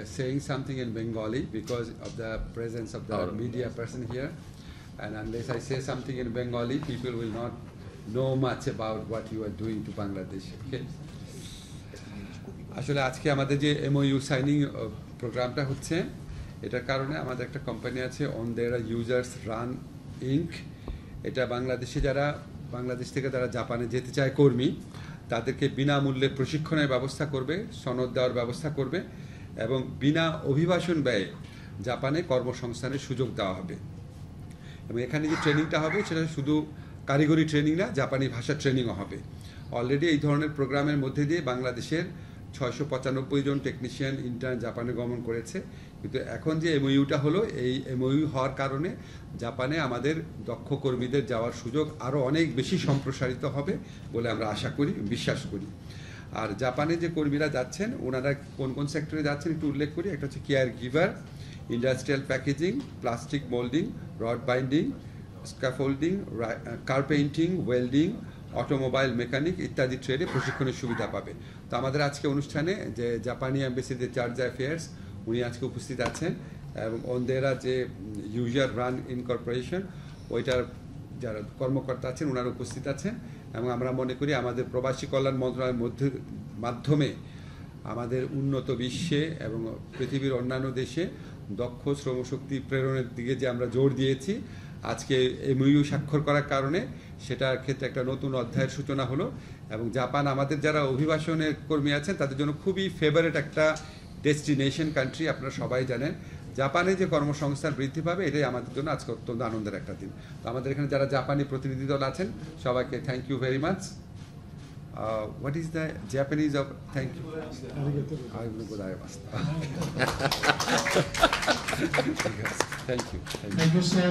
saying something in Bengali because of the presence of the media person here, and unless I say something in Bengali, people will not know much about what you are doing to Bangladesh. Okay? আসলে আজকে আমাদের যে MOU signing প্রোগ্রামটা হচ্ছে এটার কারণে আমাদের একটা কোম্পানি আছে on their users run Inc. এটা বাংলাদেশ থেকে যারা জাপানে যেতে চায় কর্মী তাদেরকে বিনামূল্যে প্রশিক্ষণের ব্যবস্থা করবে, সনদ দেওয়ার ব্যবস্থা করবে এবং বিনা অভিবাসন ব্যয়ে জাপানে কর্মসংস্থানের সুযোগ দেওয়া হবে। এবং এখানে যে ট্রেনিংটা হবে সেটা শুধু কারিগরি ট্রেনিং না, জাপানি ভাষা ট্রেনিংও হবে। অলরেডি এই ধরনের প্রোগ্রামের মধ্যে দিয়ে বাংলাদেশের 695 জন টেকনিশিয়ান ইন্টার্ন জাপানে গমন করেছে। কিন্তু এখন যে MOUটা হলো, এই MOU হওয়ার কারণে জাপানে আমাদের দক্ষ কর্মীদের যাওয়ার সুযোগ আরও অনেক বেশি সম্প্রসারিত হবে বলে আমরা আশা করি, বিশ্বাস করি। আর জাপানে যে কর্মীরা যাচ্ছেন ওনারা কোন কোন সেক্টরে যাচ্ছেন একটু উল্লেখ করি। একটা হচ্ছে care giver, industrial packaging, plastic moulding, rod binding, scaffolding, carpenting, welding, automobile mechanic ইত্যাদি ট্রেডে প্রশিক্ষণের সুবিধা পাবে। তো আমাদের আজকে অনুষ্ঠানে যে জাপানি অ্যাম্বাসিতে চার্জ অ্যাফেয়ার্স উনি আজকে উপস্থিত আছেন এবং ওনদেরা যে ইউজার রান ইনকর্পোরেশন ওইটার যারা কর্মকর্তা আছেন ওনারা উপস্থিত আছেন। এবং আমরা মনে করি আমাদের প্রবাসী কল্যাণ মন্ত্রণালয়ের মাধ্যমে আমাদের উন্নত বিশ্বে এবং পৃথিবীর অন্যান্য দেশে দক্ষ শ্রমশক্তি প্রেরণের দিকে যে আমরা জোর দিয়েছি, আজকে MOU স্বাক্ষর করার কারণে সেটার ক্ষেত্রে একটা নতুন অধ্যায়ের সূচনা হলো। এবং জাপান আমাদের যারা অভিবাসনের কর্মী আছেন তাদের জন্য খুবই ফেভারিট একটা ডেস্টিনেশন কান্ট্রি। আপনারা সবাই জানেন জাপানে যে কর্মসংস্থান বৃদ্ধি পাবে এটাই আমাদের জন্য আজকে অত্যন্ত আনন্দের একটা দিন। তো আমাদের এখানে যারা জাপানি প্রতিনিধি দল আছেন সবাইকে thank you very much. What is the Japanese of thank you? Arigatou gozaimasu. Thank you. Thank you, sir.